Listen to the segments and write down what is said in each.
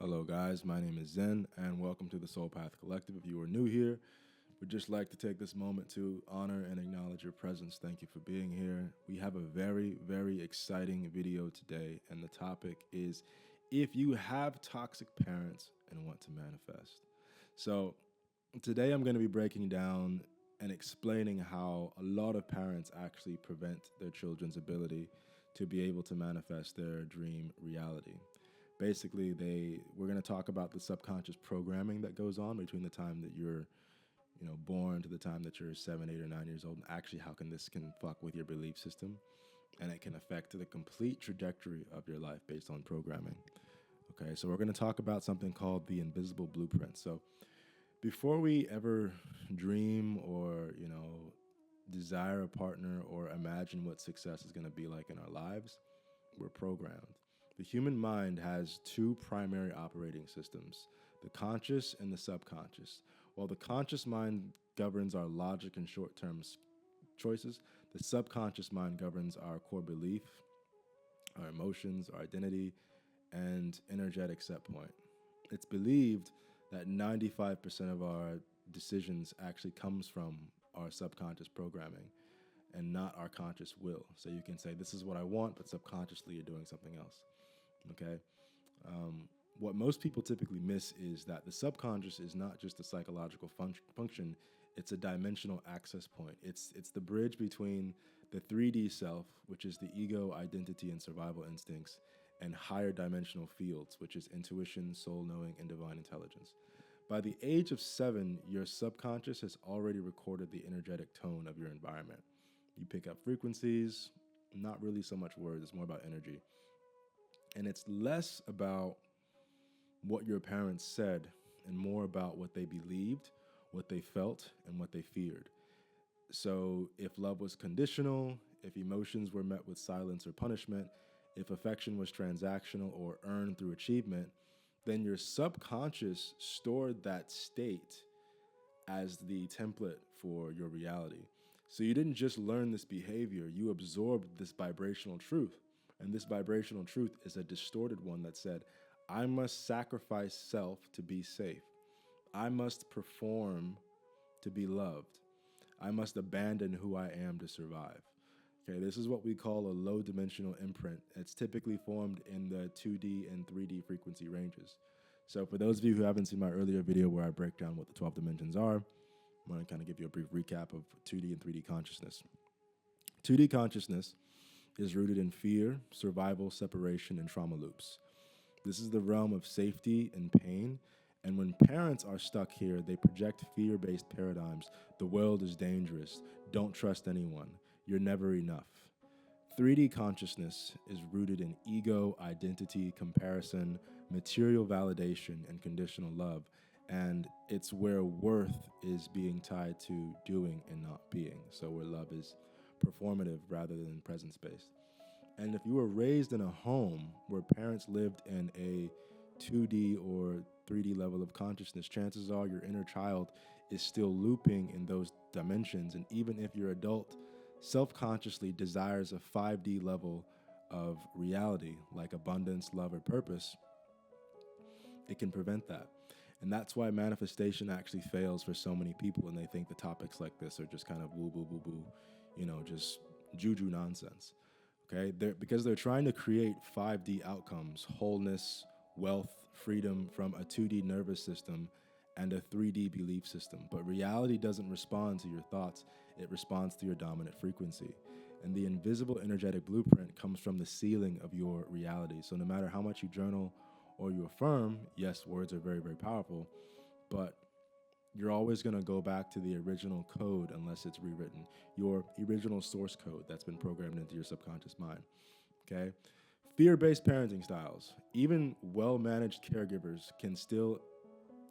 Hello, guys. My name is Zen, and welcome to the Soul Path Collective. If you are new here, we'd just like to take this moment to honor and acknowledge your presence. Thank you for being here. We have a very exciting video today, and the topic is if you have toxic parents and want to manifest. So, today I'm going to be breaking down and explaining how a lot of parents actually prevent their children's ability to be able to manifest their dream reality. Basically, we're going to talk about the subconscious programming that goes on between the time that you're born to the time that you're 7, 8, or 9 years old, and actually how this can fuck with your belief system, and it can affect the complete trajectory of your life based on programming. Okay, so we're going to talk about something called the invisible blueprint. So before we ever dream or desire a partner or imagine what success is going to be like in our lives, we're programmed. The human mind has two primary operating systems, the conscious and the subconscious. While the conscious mind governs our logic and short-term choices, the subconscious mind governs our core belief, our emotions, our identity, and energetic set point. It's believed that 95% of our decisions actually comes from our subconscious programming and not our conscious will. So you can say, this is what I want, but subconsciously you're doing something else. Okay. What most people typically miss is that the subconscious is not just a psychological function, it's a dimensional access point. It's the bridge between the 3D self, which is the ego, identity, and survival instincts, and higher dimensional fields, which is intuition, soul knowing, and divine intelligence. By the age of 7, your subconscious has already recorded the energetic tone of your environment. You pick up frequencies, not really so much words, it's more about energy. And it's less about what your parents said and more about what they believed, what they felt, and what they feared. So if love was conditional, if emotions were met with silence or punishment, if affection was transactional or earned through achievement, then your subconscious stored that state as the template for your reality. So you didn't just learn this behavior, you absorbed this vibrational truth. And this vibrational truth is a distorted one that said, I must sacrifice self to be safe. I must perform to be loved. I must abandon who I am to survive. Okay, this is what we call a low dimensional imprint. It's typically formed in the 2D and 3D frequency ranges. So for those of you who haven't seen my earlier video where I break down what the 12 dimensions are, I'm going to kind of give you a brief recap of 2D and 3D consciousness. 2D consciousness is rooted in fear, survival, separation, and trauma loops. This is the realm of safety and pain, and when parents are stuck here, they project fear-based paradigms. The world is dangerous. Don't trust anyone. You're never enough. 3D consciousness is rooted in ego, identity, comparison, material validation, and conditional love, and it's where worth is being tied to doing and not being. So where love is performative rather than presence-based. And if you were raised in a home where parents lived in a 2D or 3D level of consciousness, chances are your inner child is still looping in those dimensions. And even if your adult self-consciously desires a 5D level of reality, like abundance, love, or purpose, it can prevent that. And that's why manifestation actually fails for so many people, and they think the topics like this are just kind of woo, boo, boo, boo, just juju nonsense. Okay, because they're trying to create 5D outcomes, wholeness, wealth, freedom from a 2D nervous system and a 3D belief system. But reality doesn't respond to your thoughts, it responds to your dominant frequency. And the invisible energetic blueprint comes from the ceiling of your reality. So no matter how much you journal or you affirm, yes, words are very powerful, but you're always going to go back to the original code unless it's rewritten, your original source code that's been programmed into your subconscious mind. Okay? Fear-based parenting styles. Even well-managed caregivers can still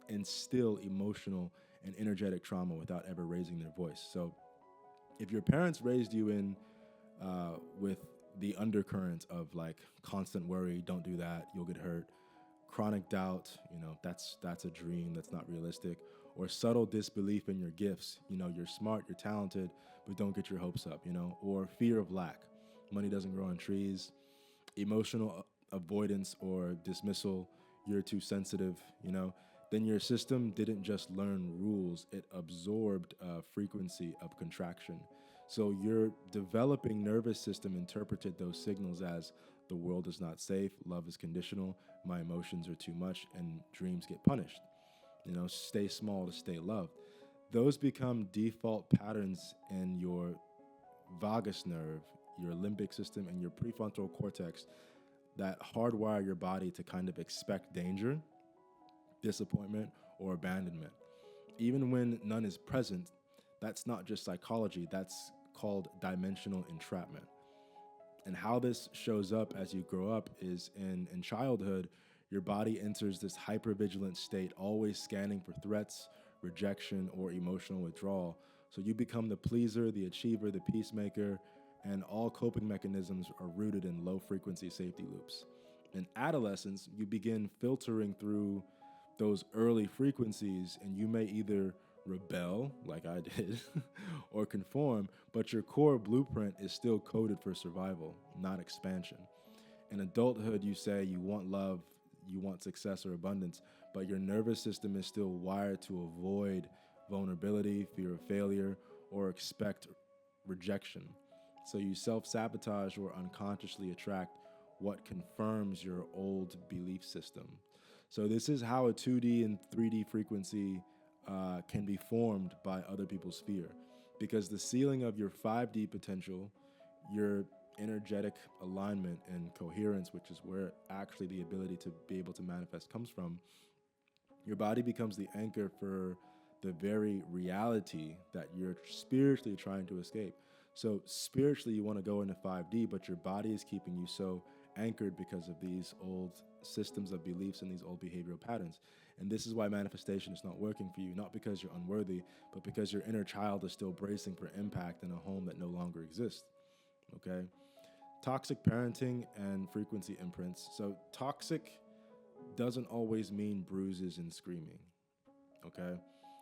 instill emotional and energetic trauma without ever raising their voice. So if your parents raised you in with the undercurrent of like constant worry, don't do that, you'll get hurt, chronic doubt, that's a dream, that's not realistic, or subtle disbelief in your gifts, you're smart, you're talented, but don't get your hopes up, or fear of lack, money doesn't grow on trees, emotional avoidance or dismissal, you're too sensitive, then your system didn't just learn rules, it absorbed a frequency of contraction. So your developing nervous system interpreted those signals as the world is not safe, love is conditional, my emotions are too much, and dreams get punished. Stay small to stay loved. Those become default patterns in your vagus nerve, your limbic system, and your prefrontal cortex that hardwire your body to kind of expect danger, disappointment, or abandonment. Even when none is present, that's not just psychology, that's called dimensional entrapment. And how this shows up as you grow up is in childhood, your body enters this hypervigilant state, always scanning for threats, rejection, or emotional withdrawal. So you become the pleaser, the achiever, the peacemaker, and all coping mechanisms are rooted in low frequency safety loops. In adolescence, you begin filtering through those early frequencies, and you may either rebel, like I did, or conform, but your core blueprint is still coded for survival, not expansion. In adulthood, you say you want love, you want success or abundance, but your nervous system is still wired to avoid vulnerability, fear of failure, or expect rejection. So you self sabotage or unconsciously attract what confirms your old belief system. So this is how a 2D and 3D frequency can be formed by other people's fear. Because the ceiling of your 5D potential, your energetic alignment and coherence, which is where actually the ability to be able to manifest comes from, your body becomes the anchor for the very reality that you're spiritually trying to escape. So spiritually, you want to go into 5D, but your body is keeping you so anchored because of these old systems of beliefs and these old behavioral patterns. And this is why manifestation is not working for you, not because you're unworthy, but because your inner child is still bracing for impact in a home that no longer exists. Okay? Toxic parenting and frequency imprints. So toxic doesn't always mean bruises and screaming. Okay?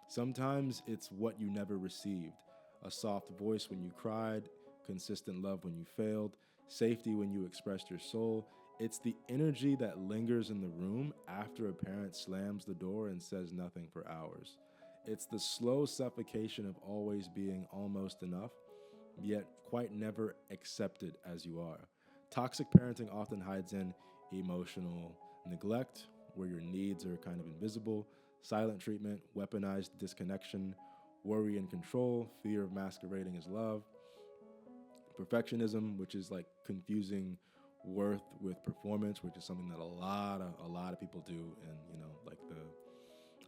Sometimes it's what you never received. A soft voice when you cried, consistent love when you failed, safety when you expressed your soul. It's the energy that lingers in the room after a parent slams the door and says nothing for hours. It's the slow suffocation of always being almost enough, yet quite never accepted as you are. Toxic parenting often hides in emotional neglect, where your needs are kind of invisible, silent treatment, weaponized disconnection, worry and control, fear of masquerading as love, perfectionism, which is like confusing worth with performance, which is something that a lot of people do, and like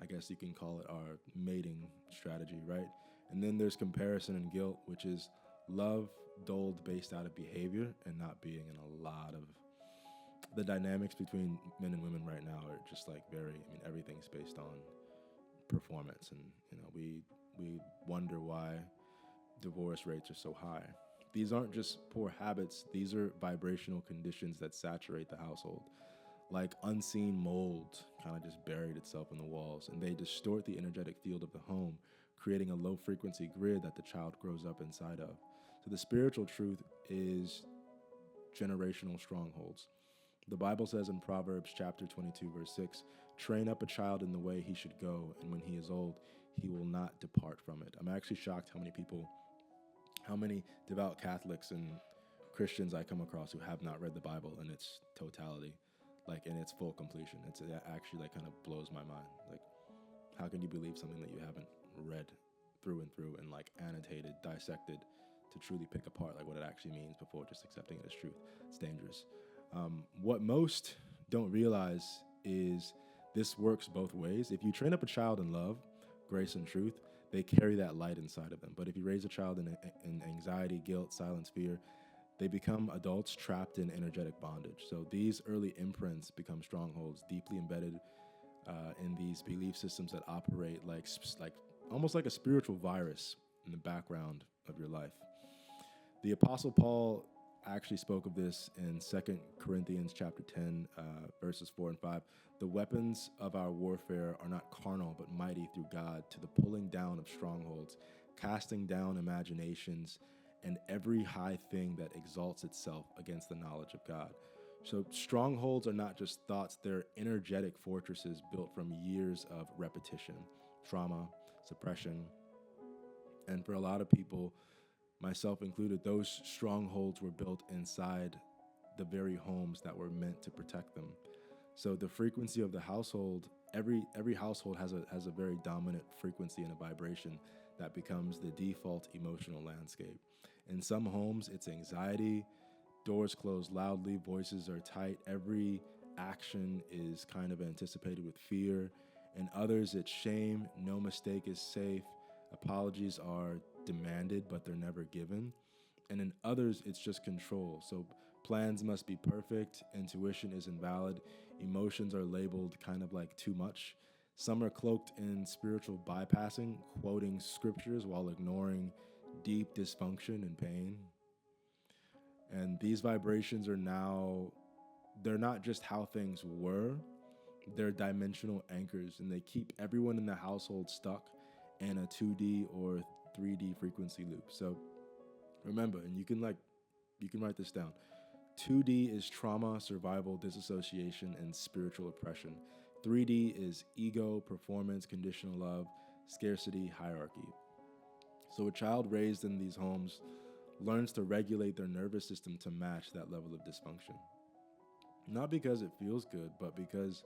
I guess you can call it our mating strategy, right? And then there's comparison and guilt, which is love dulled based out of behavior and not being in a lot of the dynamics between men and women right now are just like everything's based on performance, and we wonder why divorce rates are so high. These aren't just poor habits, these are vibrational conditions that saturate the household. Like unseen mold kind of just buried itself in the walls, and they distort the energetic field of the home, creating a low frequency grid that the child grows up inside of. So the spiritual truth is generational strongholds. The Bible says in Proverbs chapter 22, verse 6, train up a child in the way he should go, and when he is old, he will not depart from it. I'm actually shocked how many devout Catholics and Christians I come across who have not read the Bible in its totality, like in its full completion. It actually like kind of blows my mind. Like, how can you believe something that you haven't read through and through and like annotated, dissected to truly pick apart like what it actually means before just accepting it as truth? It's dangerous. What most don't realize is this works both ways. If you train up a child in love, grace, and truth, they carry that light inside of them. But if you raise a child in anxiety, guilt, silence, fear, they become adults trapped in energetic bondage. So these early imprints become strongholds deeply embedded in these belief systems that operate like almost like a spiritual virus in the background of your life. The Apostle Paul actually spoke of this in 2 Corinthians chapter 10, verses 4 and 5. The weapons of our warfare are not carnal, but mighty through God to the pulling down of strongholds, casting down imaginations, and every high thing that exalts itself against the knowledge of God. So strongholds are not just thoughts, they're energetic fortresses built from years of repetition, trauma, suppression. And for a lot of people, myself included, those strongholds were built inside the very homes that were meant to protect them. So the frequency of the household, every household has a very dominant frequency and a vibration that becomes the default emotional landscape. In some homes, it's anxiety, doors close loudly, voices are tight, every action is kind of anticipated with fear. In others, it's shame, no mistake is safe, apologies are demanded, but they're never given. And in others, it's just control. So plans must be perfect, intuition is invalid, emotions are labeled kind of like too much. Some are cloaked in spiritual bypassing, quoting scriptures while ignoring deep dysfunction and pain. And these vibrations are now, they're not just how things were, they're dimensional anchors, and they keep everyone in the household stuck in a 2D or 3D frequency loop. So remember, and you can write this down. 2D is trauma, survival, disassociation, and spiritual oppression. 3D is ego, performance, conditional love, scarcity, hierarchy. So a child raised in these homes learns to regulate their nervous system to match that level of dysfunction. Not because it feels good, but because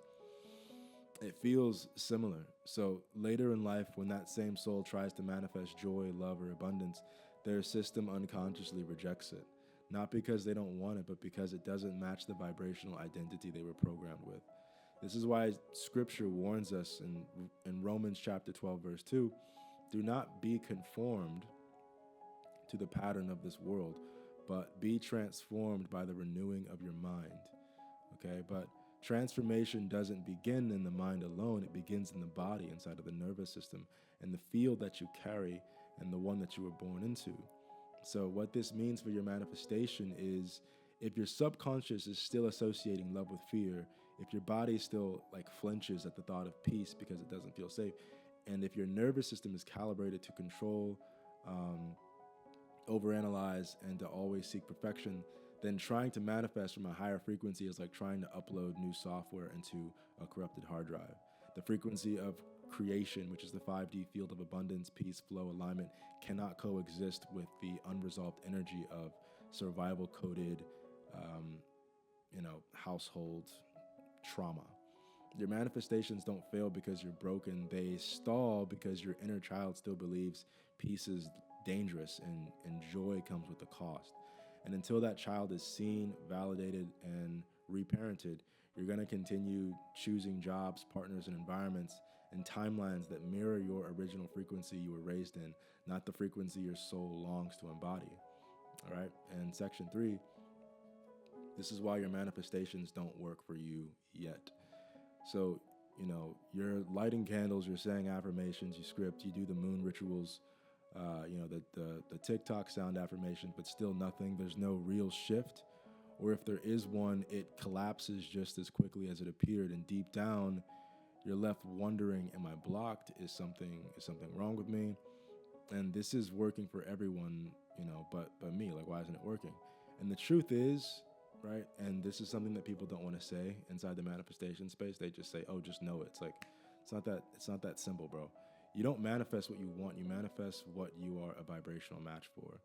it feels similar. So later in life, when that same soul tries to manifest joy, love, or abundance, their system unconsciously rejects it. Not because they don't want it, but because it doesn't match the vibrational identity they were programmed with. This is why scripture warns us in Romans chapter 12, verse 2, do not be conformed to the pattern of this world, but be transformed by the renewing of your mind. Okay, but transformation doesn't begin in the mind alone, it begins in the body, inside of the nervous system, and the field that you carry and the one that you were born into. So what this means for your manifestation is if your subconscious is still associating love with fear, if your body still like flinches at the thought of peace because it doesn't feel safe, and if your nervous system is calibrated to control, overanalyze, and to always seek perfection, then trying to manifest from a higher frequency is like trying to upload new software into a corrupted hard drive. The frequency of creation, which is the 5D field of abundance, peace, flow, alignment, cannot coexist with the unresolved energy of survival-coded, household trauma. Your manifestations don't fail because you're broken. They stall because your inner child still believes peace is dangerous and joy comes with a cost. And until that child is seen, validated, and reparented, you're going to continue choosing jobs, partners, and environments and timelines that mirror your original frequency you were raised in, not the frequency your soul longs to embody. All right? And section 3, this is why your manifestations don't work for you yet. So, you're lighting candles, you're saying affirmations, you script, you do the moon rituals, the TikTok sound affirmations, but still nothing. There's no real shift. Or if there is one, it collapses just as quickly as it appeared. And deep down, you're left wondering, am I blocked? Is something wrong with me? And this is working for everyone, but me. Like, why isn't it working? And the truth is, right, and this is something that people don't want to say inside the manifestation space. They just say, oh, just know it. It's like, it's not that simple, bro. You don't manifest what you want. You manifest what you are a vibrational match for.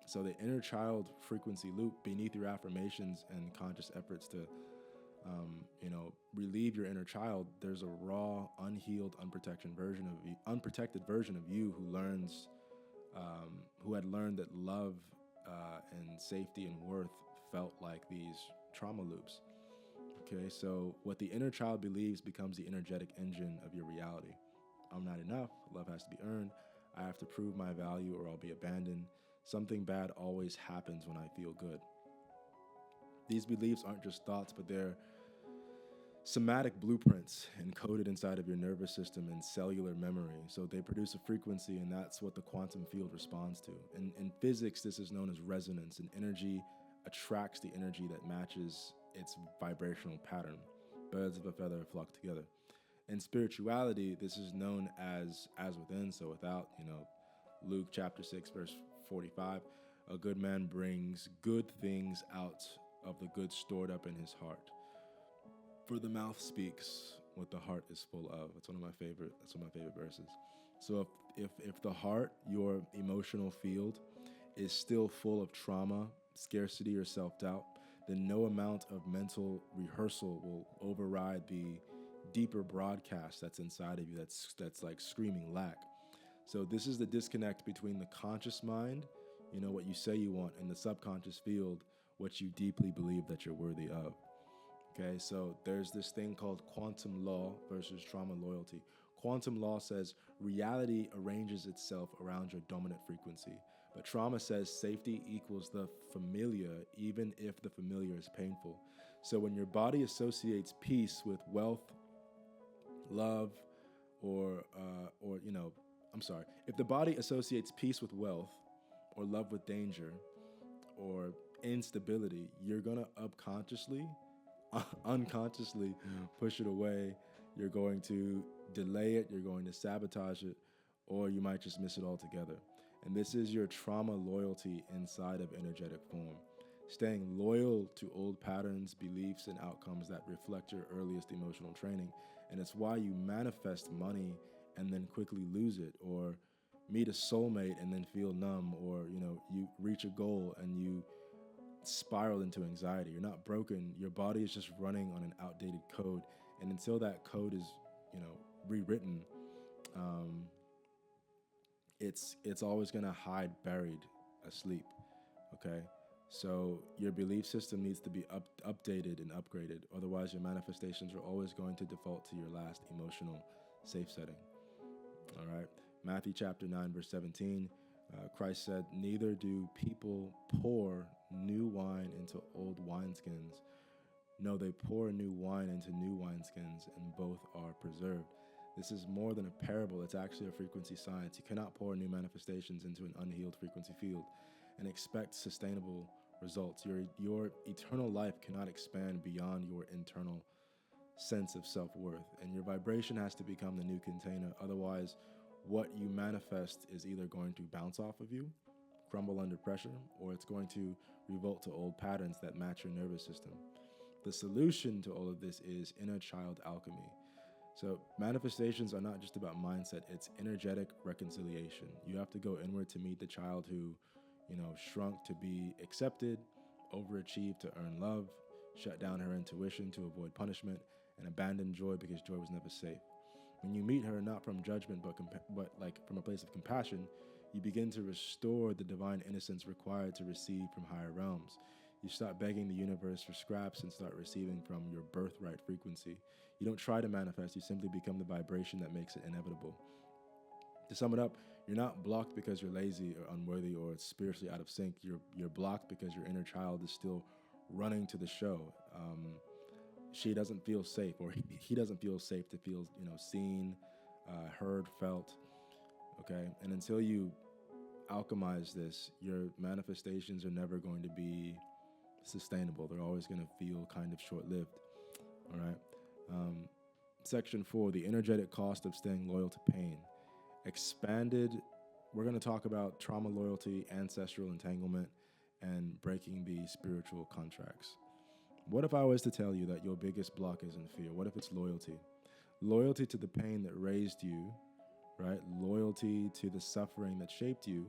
So the inner child frequency loop beneath your affirmations and conscious efforts to, relieve your inner child, there's a raw, unhealed, unprotected version of you who had learned that love and safety and worth felt like these trauma loops. Okay, so what the inner child believes becomes the energetic engine of your reality. I'm not enough. Love has to be earned. I have to prove my value or I'll be abandoned. Something bad always happens when I feel good. These beliefs aren't just thoughts, but they're somatic blueprints encoded inside of your nervous system and cellular memory. So they produce a frequency, and that's what the quantum field responds to. In physics, this is known as resonance, and energy attracts the energy that matches its vibrational pattern. Birds of a feather flock together. In spirituality, this is known as within, so without. Luke chapter 6, verse 45, a good man brings good things out of the good stored up in his heart. For the mouth speaks what the heart is full of. That's one of my favorite verses. So if the heart, your emotional field, is still full of trauma, scarcity, or self-doubt, then no amount of mental rehearsal will override the deeper broadcast that's inside of you that's like screaming lack. So this is the disconnect between the conscious mind, what you say you want, and the subconscious field, what you deeply believe that you're worthy of. Okay, so there's this thing called quantum law versus trauma loyalty. Quantum law says reality arranges itself around your dominant frequency, but trauma says safety equals the familiar, even if the familiar is painful. So when your body associates peace with wealth, love, if the body associates peace with wealth, or love with danger, or instability, you're gonna unconsciously push it away. You're going to delay it, you're going to sabotage it, or you might just miss it altogether. And this is your trauma loyalty inside of energetic form. Staying loyal to old patterns, beliefs, and outcomes that reflect your earliest emotional training. And it's why you manifest money and then quickly lose it, or meet a soulmate and then feel numb, or you reach a goal and you spiral into anxiety. You're not broken. Your body is just running on an outdated code, and until that code is, rewritten, it's always gonna hide buried, asleep. Okay, so your belief system needs to be updated and upgraded. Otherwise, your manifestations are always going to default to your last emotional safe setting. All right, Matthew chapter 9, verse 17. Christ said, "Neither do people pour new wine into old wineskins. No, they pour new wine into new wineskins, and both are preserved." This is more than a parable. It's actually a frequency science. You cannot pour new manifestations into an unhealed frequency field and expect sustainable results. Your eternal life cannot expand beyond your internal sense of self-worth, and your vibration has to become the new container. Otherwise, what you manifest is either going to bounce off of you, crumble under pressure, or it's going to revolt to old patterns that match your nervous system. The solution to all of this is inner child alchemy. So manifestations are not just about mindset, it's energetic reconciliation. You have to go inward to meet the child who, shrunk to be accepted, overachieved to earn love, shut down her intuition to avoid punishment, and abandoned joy because joy was never safe. When you meet her, not from judgment, but from a place of compassion, you begin to restore the divine innocence required to receive from higher realms. You stop begging the universe for scraps and start receiving from your birthright frequency. You don't try to manifest, you simply become the vibration that makes it inevitable. To sum it up, you're not blocked because you're lazy or unworthy or it's spiritually out of sync. You're blocked because your inner child is still running to the show. She doesn't feel safe, or he doesn't feel safe to feel, seen, heard, felt. Okay, and until you alchemize this, your manifestations are never going to be sustainable. They're always going to feel kind of short-lived. All right. Section 4: the energetic cost of staying loyal to pain. Expanded. We're going to talk about trauma loyalty, ancestral entanglement, and breaking the spiritual contracts. What if I was to tell you that your biggest block isn't fear? What if it's loyalty? Loyalty to the pain that raised you, right? Loyalty to the suffering that shaped you.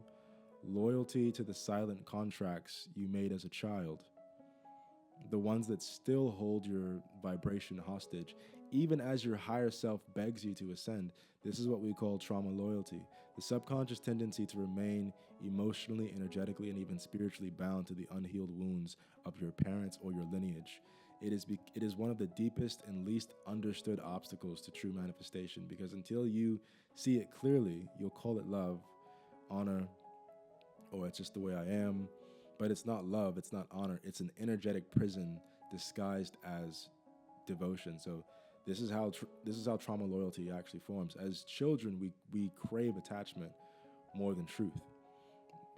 Loyalty to the silent contracts you made as a child. The ones that still hold your vibration hostage, even as your higher self begs you to ascend. This is what we call trauma loyalty. The subconscious tendency to remain emotionally, energetically, and even spiritually bound to the unhealed wounds of your parents or your lineage. It is one of the deepest and least understood obstacles to true manifestation, because until you see it clearly, you'll call it love, honor, or it's just the way I am. But it's not love, it's not honor, it's an energetic prison disguised as devotion. So this is how trauma loyalty actually forms. As children, we crave attachment more than truth.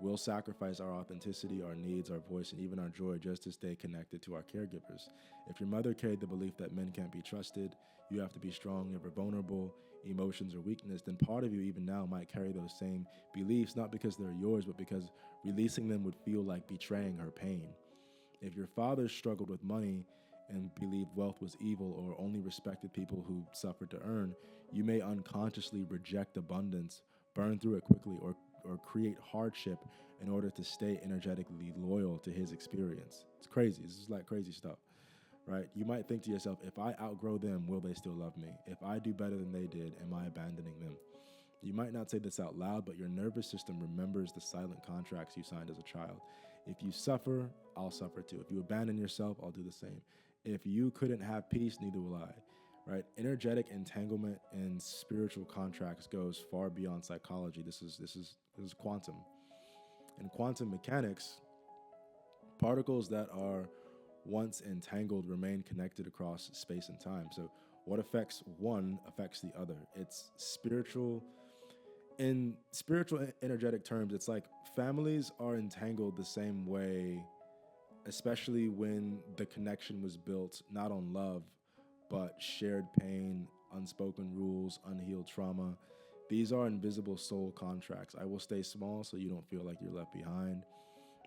We'll sacrifice our authenticity, our needs, our voice, and even our joy just to stay connected to our caregivers. If your mother carried the belief that men can't be trusted, you have to be strong, never vulnerable, emotions or weakness, then part of you even now might carry those same beliefs, not because they're yours, but because releasing them would feel like betraying her pain. If your father struggled with money and believed wealth was evil or only respected people who suffered to earn, you may unconsciously reject abundance, burn through it quickly, or create hardship in order to stay energetically loyal to his experience. It's crazy. This is like crazy stuff, right? You might think to yourself, if I outgrow them, will they still love me? If I do better than they did, am I abandoning them? You might not say this out loud, but your nervous system remembers the silent contracts you signed as a child. If you suffer, I'll suffer too. If you abandon yourself, I'll do the same. If you couldn't have peace, neither will I. Right? Energetic entanglement in spiritual contracts goes far beyond psychology. This is quantum. In quantum mechanics, particles that are once entangled remain connected across space and time. So what affects one affects the other. It's spiritual. In spiritual energetic terms, it's like families are entangled the same way, especially when the connection was built not on love, but shared pain, unspoken rules, unhealed trauma. These are invisible soul contracts. I will stay small so you don't feel like you're left behind.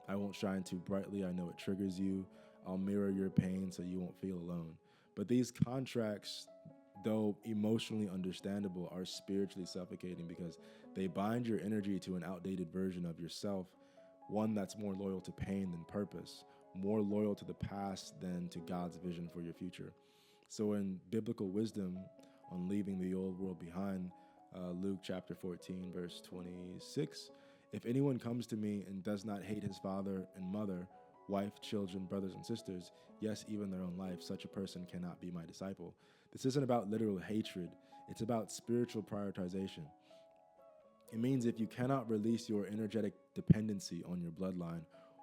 I won't shine too brightly. I know it triggers you. I'll mirror your pain so you won't feel alone. But these contracts, though emotionally understandable, are spiritually suffocating because they bind your energy to an outdated version of yourself, one that's more loyal to pain than purpose, more loyal to the past than to God's vision for your future. So in biblical wisdom on leaving the old world behind, Luke chapter 14, verse 26, if anyone comes to me and does not hate his father and mother, wife, children, brothers and sisters, yes, even their own life, such a person cannot be my disciple. This isn't about literal hatred. It's about spiritual prioritization. It means if you cannot release your energetic dependency on your bloodline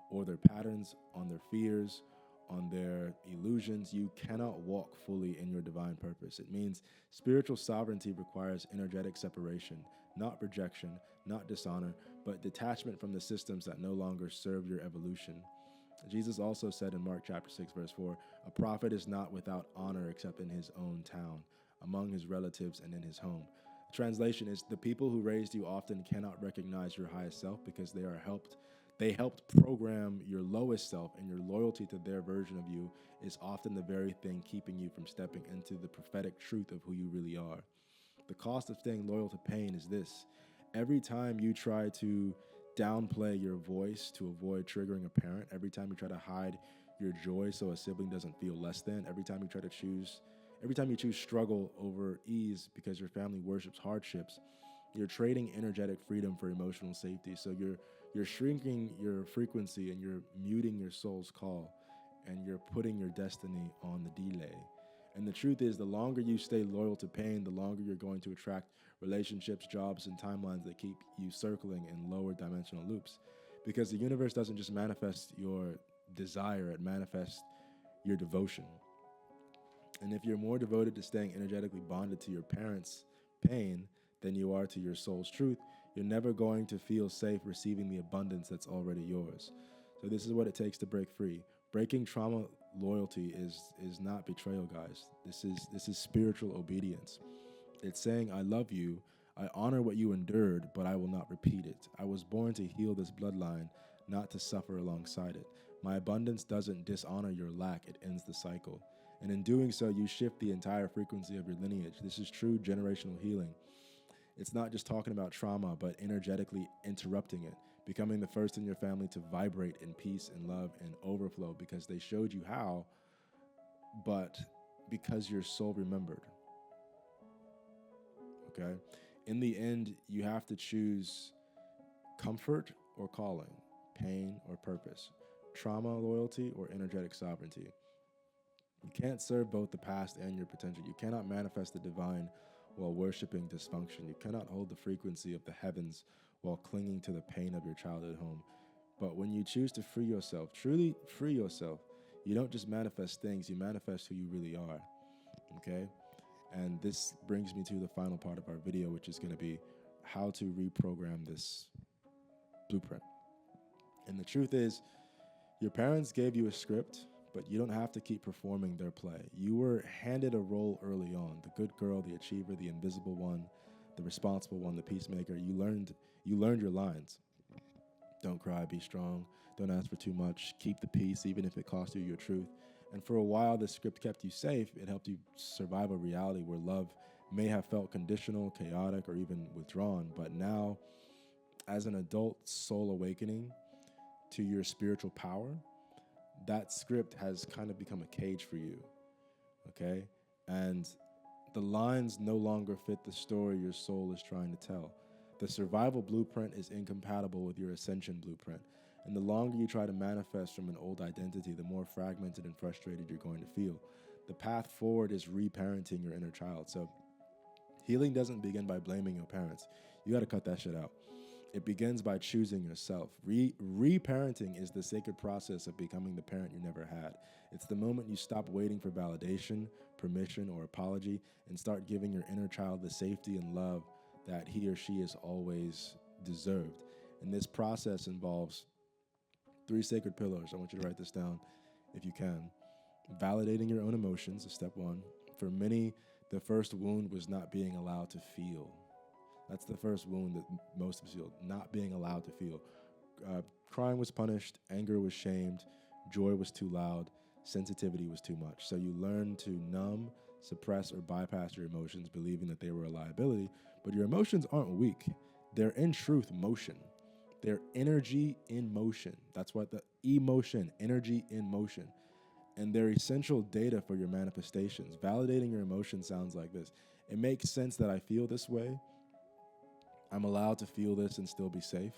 or their patterns, on their fears, on their illusions, you cannot walk fully in your divine purpose. It means spiritual sovereignty requires energetic separation, not rejection, not dishonor, but detachment from the systems that no longer serve your evolution. Jesus also said in Mark chapter 6, verse 4, a prophet is not without honor except in his own town, among his relatives, and in his home. The translation is, the people who raised you often cannot recognize your highest self because they helped program your lowest self, and your loyalty to their version of you is often the very thing keeping you from stepping into the prophetic truth of who you really are. The cost of staying loyal to pain is this. Every time you try to downplay your voice to avoid triggering a parent, every time you try to hide your joy so a sibling doesn't feel less than, every time you choose struggle over ease because your family worships hardships, you're trading energetic freedom for emotional safety. So you're shrinking your frequency and you're muting your soul's call, and you're putting your destiny on the delay. And the truth is, the longer you stay loyal to pain, the longer you're going to attract relationships, jobs, and timelines that keep you circling in lower dimensional loops. Because the universe doesn't just manifest your desire, it manifests your devotion. And if you're more devoted to staying energetically bonded to your parents' pain than you are to your soul's truth, you're never going to feel safe receiving the abundance that's already yours. So this is what it takes to break free. Breaking trauma loyalty is not betrayal, guys. This is spiritual obedience. It's saying, I love you, I honor what you endured, but I will not repeat it. I was born to heal this bloodline, not to suffer alongside it. My abundance doesn't dishonor your lack, it ends the cycle. And in doing so, you shift the entire frequency of your lineage. This is true generational healing. It's not just talking about trauma, but energetically interrupting it, becoming the first in your family to vibrate in peace and love and overflow because they showed you how, but because your soul remembered. Okay? In the end, you have to choose comfort or calling, pain or purpose, trauma, loyalty, or energetic sovereignty. You can't serve both the past and your potential. You cannot manifest the divine while worshiping dysfunction. You cannot hold the frequency of the heavens while clinging to the pain of your childhood home. But when you choose to free yourself, truly free yourself, you don't just manifest things, you manifest who you really are. Okay? And this brings me to the final part of our video, which is going to be how to reprogram this blueprint. And the truth is, your parents gave you a script, but you don't have to keep performing their play. You were handed a role early on: the good girl, the achiever, the invisible one, the responsible one, the peacemaker. You learned your lines. Don't cry, be strong. Don't ask for too much. Keep the peace, even if it costs you your truth. And for a while, this script kept you safe. It helped you survive a reality where love may have felt conditional, chaotic, or even withdrawn. But now, as an adult soul awakening to your spiritual power, that script has kind of become a cage for you, okay? And the lines no longer fit the story your soul is trying to tell. The survival blueprint is incompatible with your ascension blueprint. And the longer you try to manifest from an old identity, the more fragmented and frustrated you're going to feel. The path forward is reparenting your inner child. So healing doesn't begin by blaming your parents. You got to cut that shit out. It begins by choosing yourself. Reparenting is the sacred process of becoming the parent you never had. It's the moment you stop waiting for validation, permission, or apology and start giving your inner child the safety and love that he or she has always deserved. And this process involves 3 sacred pillars. I want you to write this down if you can. Validating your own emotions is step 1. For many, the first wound was not being allowed to feel. That's the first wound that most of us feel, not being allowed to feel. Crying was punished, anger was shamed, joy was too loud, sensitivity was too much. So you learn to numb, suppress, or bypass your emotions, believing that they were a liability. But your emotions aren't weak. They're in truth motion. They're energy in motion. That's what the emotion, energy in motion. And they're essential data for your manifestations. Validating your emotions sounds like this. It makes sense that I feel this way. I'm allowed to feel this and still be safe.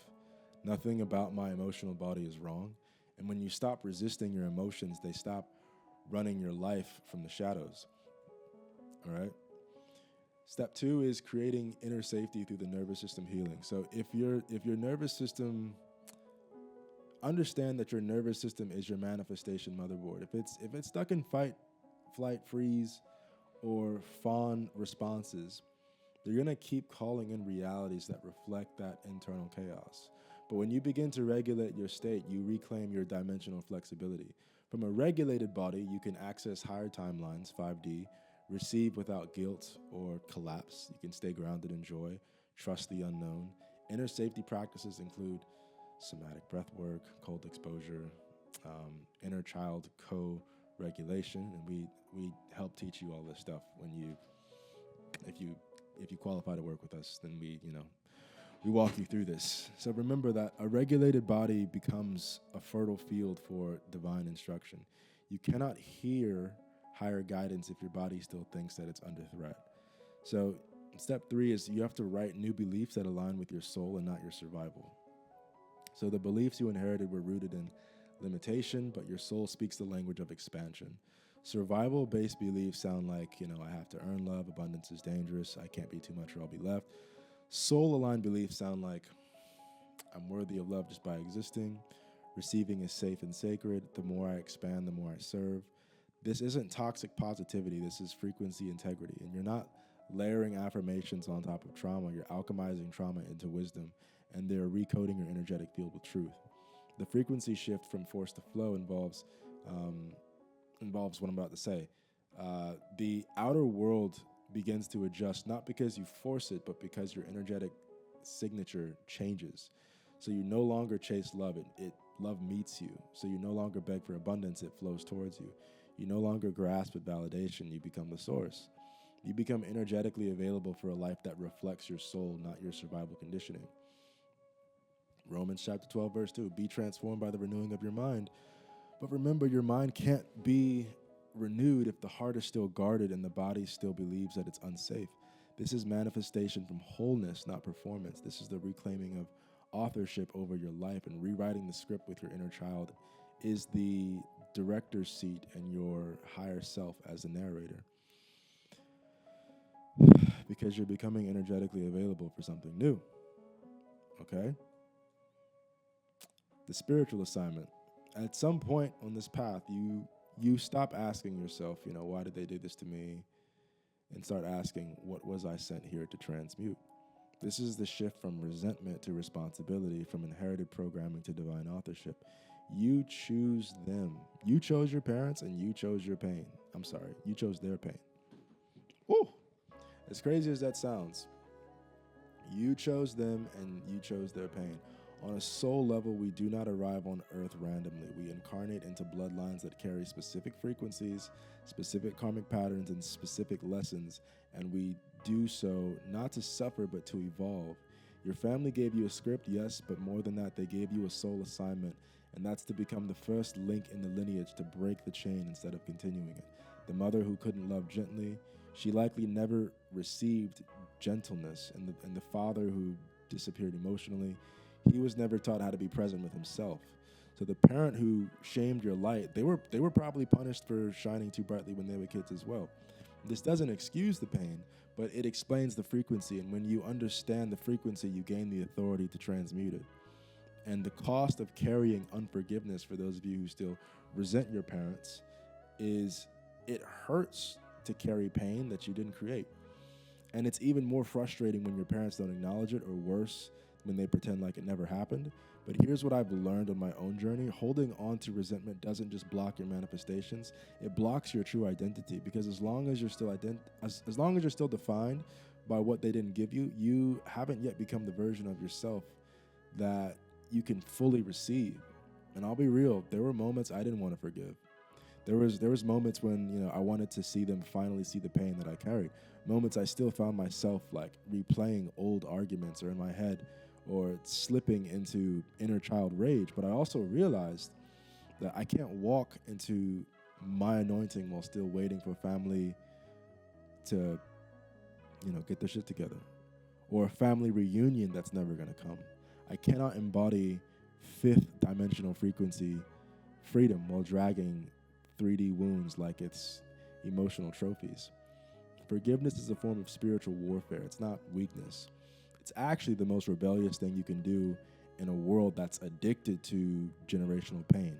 Nothing about my emotional body is wrong. And when you stop resisting your emotions, they stop running your life from the shadows. All right? Step 2 is creating inner safety through the nervous system healing. So if your nervous system, understand that your nervous system is your manifestation motherboard. If it's stuck in fight, flight, freeze, or fawn responses, they're going to keep calling in realities that reflect that internal chaos. But when you begin to regulate your state, you reclaim your dimensional flexibility. From a regulated body, you can access higher timelines, 5D, receive without guilt or collapse. You can stay grounded in joy, trust the unknown. Inner safety practices include somatic breath work, cold exposure, inner child co-regulation, and we help teach you all this stuff if you qualify to work with us, then we walk you through this. So remember that a regulated body becomes a fertile field for divine instruction. You cannot hear higher guidance if your body still thinks that it's under threat. So step 3 is you have to write new beliefs that align with your soul and not your survival. So the beliefs you inherited were rooted in limitation, but your soul speaks the language of expansion. Survival-based beliefs sound like, I have to earn love, abundance is dangerous, I can't be too much or I'll be left. Soul-aligned beliefs sound like, I'm worthy of love just by existing, receiving is safe and sacred, the more I expand, the more I serve. This isn't toxic positivity, this is frequency integrity, and you're not layering affirmations on top of trauma, you're alchemizing trauma into wisdom, and they're recoding your energetic field with truth. The frequency shift from force to flow involves what I'm about to say. The outer world begins to adjust, not because you force it, but because your energetic signature changes. So you no longer chase love, love meets you. So you no longer beg for abundance, it flows towards you. You no longer grasp at validation, you become the source. You become energetically available for a life that reflects your soul, not your survival conditioning. Romans chapter 12, verse 2, be transformed by the renewing of your mind. But remember, your mind can't be renewed if the heart is still guarded and the body still believes that it's unsafe. This is manifestation from wholeness, not performance. This is the reclaiming of authorship over your life, and rewriting the script with your inner child is the director's seat and your higher self as the narrator. Because you're becoming energetically available for something new. Okay? The spiritual assignment. At some point on this path, you stop asking yourself, why did they do this to me? And start asking, what was I sent here to transmute? This is the shift from resentment to responsibility, from inherited programming to divine authorship. You choose them. You chose your parents and you chose your pain. I'm sorry, you chose their pain. Woo! As crazy as that sounds, you chose them and you chose their pain. On a soul level, we do not arrive on earth randomly. We incarnate into bloodlines that carry specific frequencies, specific karmic patterns, and specific lessons, and we do so not to suffer, but to evolve. Your family gave you a script, yes, but more than that, they gave you a soul assignment, and that's to become the first link in the lineage to break the chain instead of continuing it. The mother who couldn't love gently, she likely never received gentleness, and the father who disappeared emotionally, he was never taught how to be present with himself. So the parent who shamed your light, they were probably punished for shining too brightly when they were kids as well. This doesn't excuse the pain, but it explains the frequency. And when you understand the frequency, you gain the authority to transmute it. And the cost of carrying unforgiveness, for those of you who still resent your parents, is it hurts to carry pain that you didn't create. And it's even more frustrating when your parents don't acknowledge it, or worse, when they pretend like it never happened. But here's what I've learned on my own journey. Holding on to resentment doesn't just block your manifestations, it blocks your true identity. Because as long as you're still as long as you're still defined by what they didn't give you, you haven't yet become the version of yourself that you can fully receive. And I'll be real, there were moments I didn't want to forgive. There was moments when, I wanted to see them finally see the pain that I carried. Moments I still found myself like replaying old arguments, or in my head, or slipping into inner child rage. But I also realized that I can't walk into my anointing while still waiting for family to, get their shit together, or a family reunion that's never going to come. I cannot embody fifth dimensional frequency freedom while dragging 3D wounds like it's emotional trophies. Forgiveness is a form of spiritual warfare. It's not weakness. It's actually the most rebellious thing you can do in a world that's addicted to generational pain.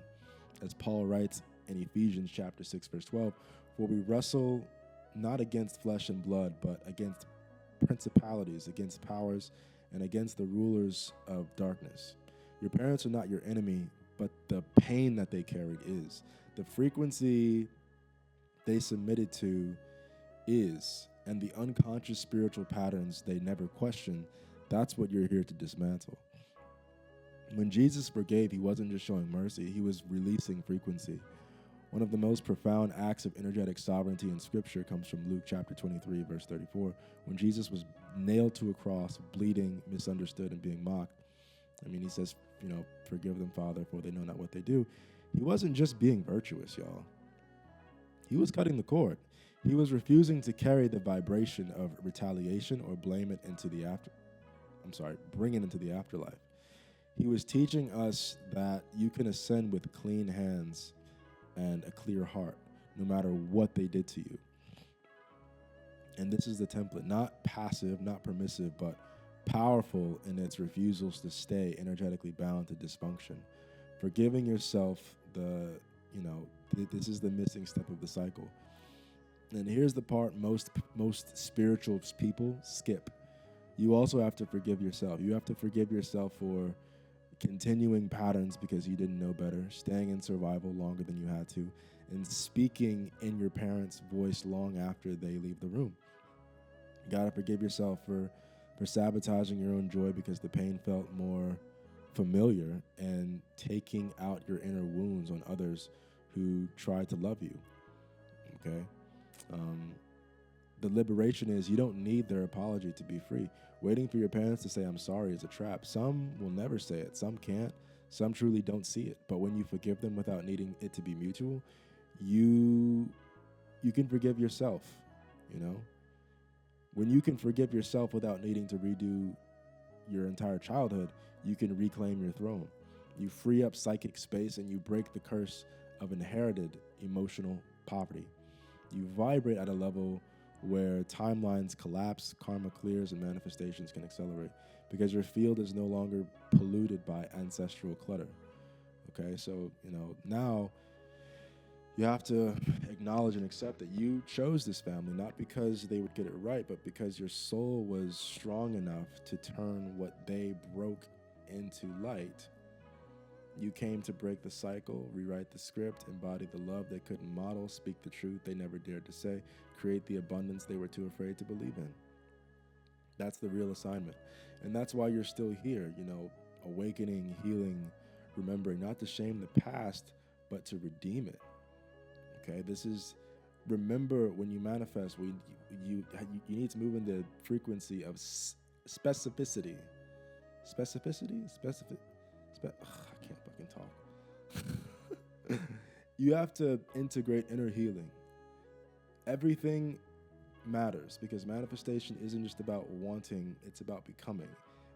As Paul writes in Ephesians chapter 6, verse 12, for we wrestle not against flesh and blood, but against principalities, against powers, and against the rulers of darkness. Your parents are not your enemy, but the pain that they carried is. The frequency they submitted to is, and the unconscious spiritual patterns they never questioned, that's what you're here to dismantle. When Jesus forgave, he wasn't just showing mercy, he was releasing frequency. One of the most profound acts of energetic sovereignty in Scripture comes from Luke chapter 23, verse 34, when Jesus was nailed to a cross, bleeding, misunderstood, and being mocked. He says, forgive them, Father, for they know not what they do. He wasn't just being virtuous, y'all. He was cutting the cord. He was refusing to carry the vibration of retaliation or bring it into the afterlife. He was teaching us that you can ascend with clean hands and a clear heart, no matter what they did to you. And this is the template, not passive, not permissive, but powerful in its refusals to stay energetically bound to dysfunction. Forgiving yourself, this is the missing step of the cycle. And here's the part most spiritual people skip. You also have to forgive yourself. You have to forgive yourself for continuing patterns because you didn't know better, staying in survival longer than you had to, and speaking in your parents' voice long after they leave the room. You gotta forgive yourself for sabotaging your own joy because the pain felt more familiar, and taking out your inner wounds on others who tried to love you. Okay? The liberation is you don't need their apology to be free. Waiting for your parents to say I'm sorry is a trap. Some will never say it. Some can't. Some truly don't see it. But when you forgive them without needing it to be mutual, you can forgive yourself, When you can forgive yourself without needing to redo your entire childhood, you can reclaim your throne. You free up psychic space and you break the curse of inherited emotional poverty. You vibrate at a level where timelines collapse, karma clears, and manifestations can accelerate because your field is no longer polluted by ancestral clutter. Okay, so, now you have to acknowledge and accept that you chose this family, not because they would get it right, but because your soul was strong enough to turn what they broke into light. You came to break the cycle, rewrite the script, embody the love they couldn't model, speak the truth they never dared to say, create the abundance they were too afraid to believe in. That's the real assignment. And that's why you're still here. awakening, healing, remembering, not to shame the past, but to redeem it. Okay, this is, remember, when you manifest, you need to move in the frequency of specificity. Specificity? I can't fucking talk. You have to integrate inner healing. Everything matters because manifestation isn't just about wanting, it's about becoming.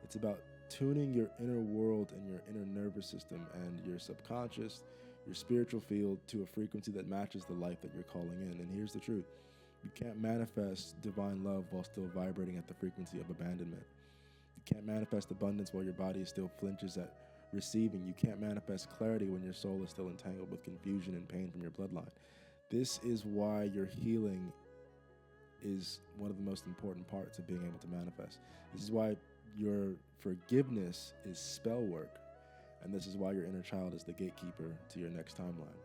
It's about tuning your inner world and your inner nervous system and your subconscious, your spiritual field to a frequency that matches the life that you're calling in. And here's the truth. You can't manifest divine love while still vibrating at the frequency of abandonment. You can't manifest abundance while your body still flinches at receiving. You can't manifest clarity when your soul is still entangled with confusion and pain from your bloodline. This is why your healing is one of the most important parts of being able to manifest. This is why your forgiveness is spell work. And this is why your inner child is the gatekeeper to your next timeline.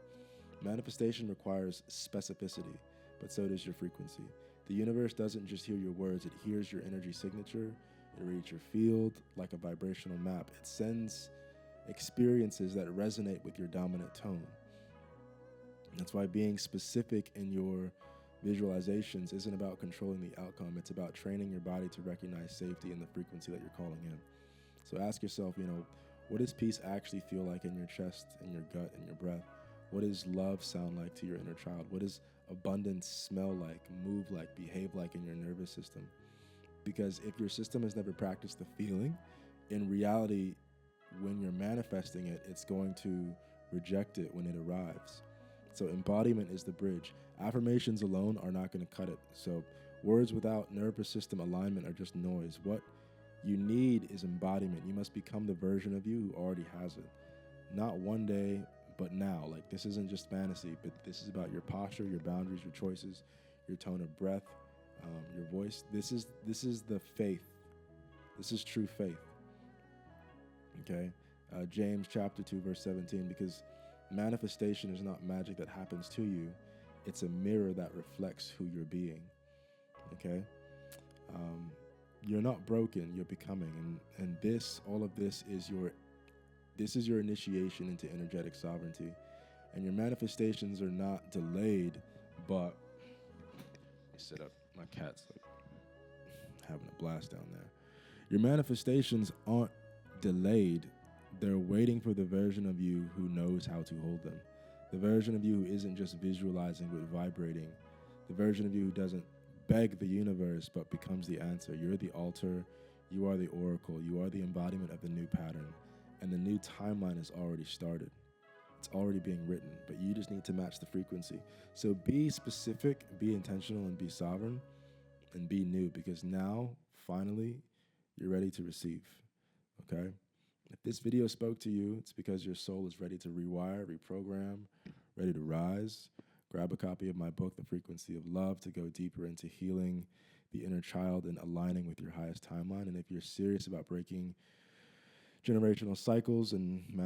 Manifestation requires specificity, but so does your frequency. The universe doesn't just hear your words, it hears your energy signature, it reads your field like a vibrational map. It sends experiences that resonate with your dominant tone. That's why being specific in your visualizations isn't about controlling the outcome. It's about training your body to recognize safety in the frequency that you're calling in. So ask yourself, what does peace actually feel like in your chest, in your gut, in your breath? What does love sound like to your inner child? What does abundance smell like, move like, behave like in your nervous system? Because if your system has never practiced the feeling, in reality, when you're manifesting it, it's going to reject it when it arrives. So embodiment is the bridge. Affirmations alone are not going to cut it. So words without nervous system alignment are just noise. What you need is embodiment. You must become the version of you who already has it. Not one day, but now. Like, this isn't just fantasy, but this is about your posture, your boundaries, your choices, your tone of breath, your voice. This is the faith. This is true faith. Okay? James chapter 2, verse 17, because manifestation is not magic that happens to you. It's a mirror that reflects who you're being. Okay? You're not broken, you're becoming. And all of this is your initiation into energetic sovereignty. And your manifestations are not delayed, but sit up. My cat's like having a blast down there. Your manifestations aren't delayed. They're waiting for the version of you who knows how to hold them. The version of you who isn't just visualizing but vibrating. The version of you who doesn't beg the universe but becomes the answer. You're the altar. You are the oracle. You are the embodiment of the new pattern. And the new timeline has already started. It's already being written, but you just need to match the frequency. So be specific, be intentional, and be sovereign, and be new, because now, finally, you're ready to receive, okay? If this video spoke to you, it's because your soul is ready to rewire, reprogram, ready to rise. Grab a copy of my book, The Frequency of Love, to go deeper into healing the inner child and aligning with your highest timeline. And if you're serious about breaking generational cycles and